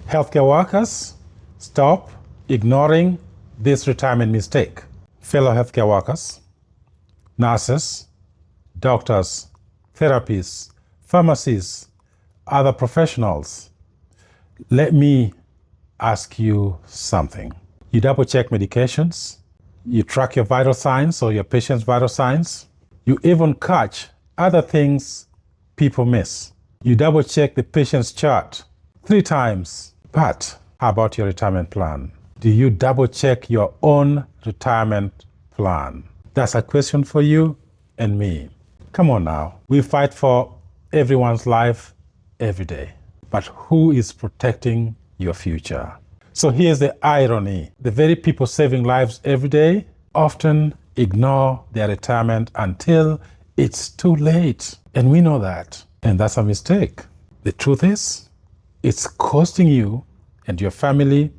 Healthcare workers, stop ignoring this retirement mistake. Fellow healthcare workers, nurses, doctors, therapists, pharmacists, other professionals, let me ask you something. You double check medications, you track your vital signs or your patient's vital signs, you even catch other things people miss. You double check the patient's chart 3 times. But how about your retirement plan? Do you double check your own retirement plan? That's a question for you and me. Come on now. We fight for everyone's life every day. But who is protecting your future? So here's the irony. The very people saving lives every day often ignore their retirement until it's too late. And we know that. And that's a mistake. The truth is, it's costing you and your family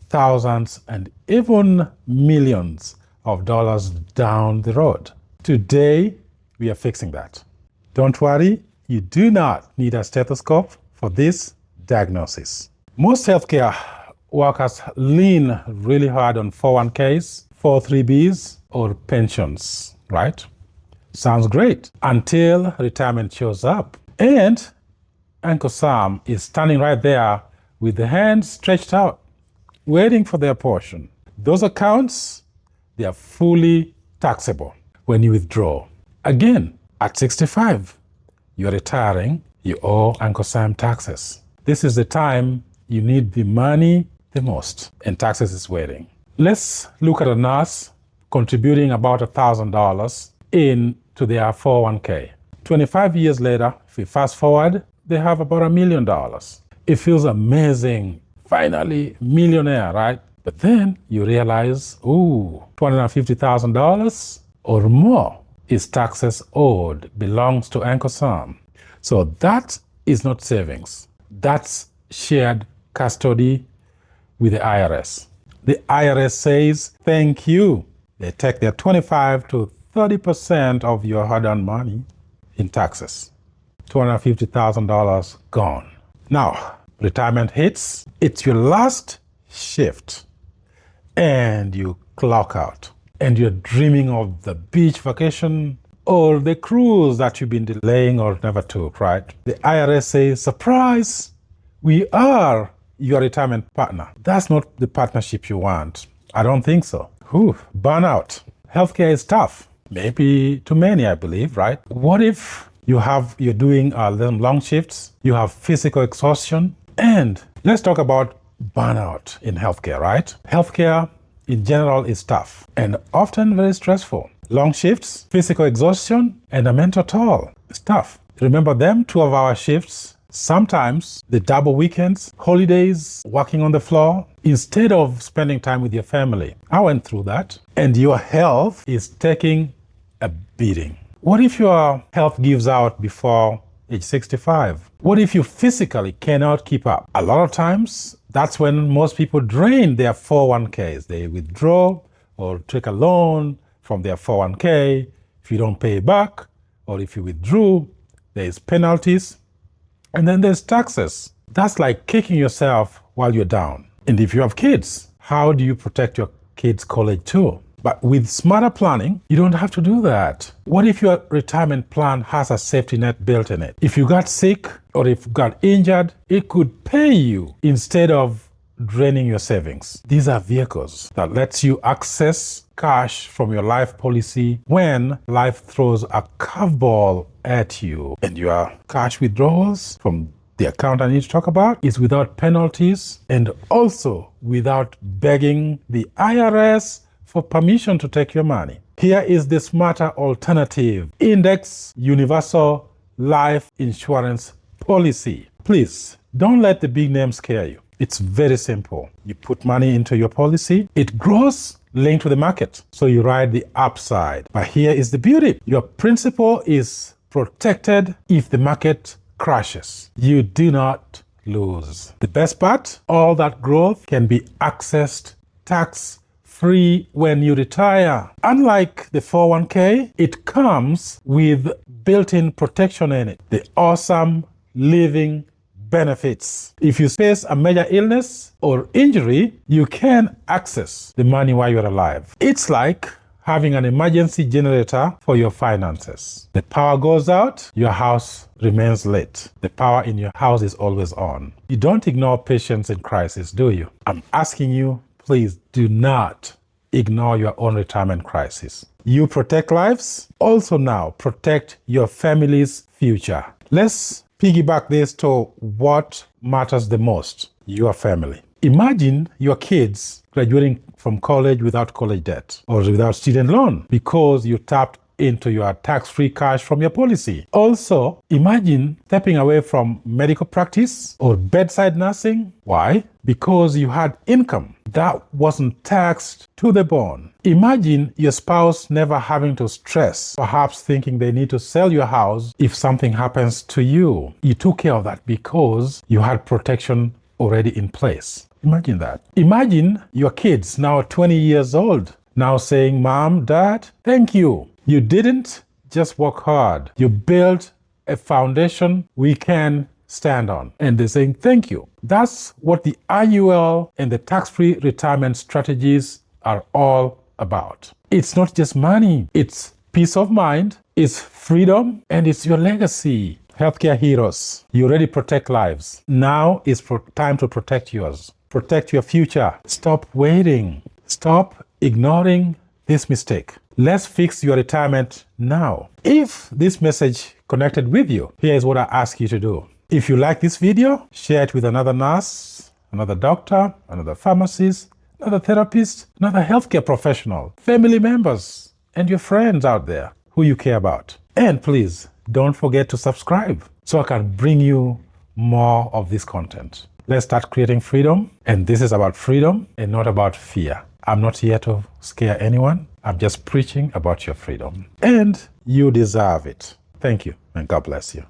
thousands and even millions of dollars down the road. Today, we are fixing that. Don't worry, you do not need a stethoscope for this diagnosis. Most healthcare workers lean really hard on 401ks, 403bs, or pensions, right? Sounds great until retirement shows up. And Uncle Sam is standing right there with the hands stretched out, waiting for their portion. Those accounts, they are fully taxable when you withdraw. Again, at 65, you're retiring, you owe Uncle Sam taxes. This is the time you need the money the most, and taxes is waiting. Let's look at a nurse contributing about $1,000 into their 401k. 25 years later, if we fast forward, they have about $1 million. It feels amazing, finally millionaire, right? But then you realize, $250,000 or more is taxes owed, belongs to Uncle Sam. So that is not savings. That's shared custody with the IRS. The IRS says, thank you. They take their 25 to 30% of your hard-earned money in taxes. $250,000 gone. Now, retirement hits. It's your last shift. And you clock out. And you're dreaming of the beach vacation or the cruise that you've been delaying or never took, right? The IRS says, surprise, we are your retirement partner. That's not the partnership you want. I don't think so. Burnout. Healthcare is tough. Maybe too many, I believe, right? What if you're doing long shifts, you have physical exhaustion, and let's talk about burnout in healthcare, right? Healthcare in general is tough and often very stressful. Long shifts, physical exhaustion, and a mental toll. It's tough. Remember them 12-hour shifts, sometimes the double weekends, holidays, working on the floor, instead of spending time with your family. I went through that. And your health is taking a beating. What if your health gives out before age 65? What if you physically cannot keep up? A lot of times, that's when most people drain their 401ks. They withdraw or take a loan from their 401k. If you don't pay back, or if you withdrew, there's penalties. And then there's taxes. That's like kicking yourself while you're down. And if you have kids, how do you protect your kids' college too? But with smarter planning, you don't have to do that. What if your retirement plan has a safety net built in it? If you got sick or if you got injured, it could pay you instead of draining your savings. These are vehicles that lets you access cash from your life policy when life throws a curveball at you. And your cash withdrawals from the account I need to talk about is without penalties and also without begging the IRS for permission to take your money. Here is the smarter alternative: Index Universal Life Insurance Policy. Please, don't let the big names scare you. It's very simple. You put money into your policy, it grows linked to the market, so you ride the upside. But here is the beauty. Your principal is protected if the market crashes. You do not lose. The best part, all that growth can be accessed tax-free when you retire. Unlike the 401k, it comes with built-in protection in it. The awesome living benefits. If you face a major illness or injury, you can access the money while you're alive. It's like having an emergency generator for your finances. The power goes out, your house remains lit. The power in your house is always on. You don't ignore patients in crisis, do you? I'm asking you, please do not ignore your own retirement crisis. You protect lives, also now protect your family's future. Let's piggyback this to what matters the most, your family. Imagine your kids graduating from college without college debt or without student loan because you tapped into your tax-free cash from your policy. Also, imagine stepping away from medical practice or bedside nursing. Why? Because you had income that wasn't taxed to the bone. Imagine your spouse never having to stress, perhaps thinking they need to sell your house if something happens to you. You took care of that because you had protection already in place. Imagine that. Imagine your kids now 20 years old, now saying, Mom, Dad, thank you. You didn't just work hard. You built a foundation we can stand on. And they're saying, thank you. That's what the IUL and the tax-free retirement strategies are all about. It's not just money. It's peace of mind, it's freedom, and it's your legacy. Healthcare heroes, you already protect lives. Now is time to protect yours. Protect your future. Stop waiting. Stop ignoring this mistake. Let's fix your retirement now. If this message connected with you, here's what I ask you to do. If you like this video, share it with another nurse, another doctor, another pharmacist, another therapist, another healthcare professional, family members, and your friends out there who you care about. And please, don't forget to subscribe so I can bring you more of this content. Let's start creating freedom. And this is about freedom and not about fear. I'm not here to scare anyone. I'm just preaching about your freedom. And you deserve it. Thank you, and God bless you.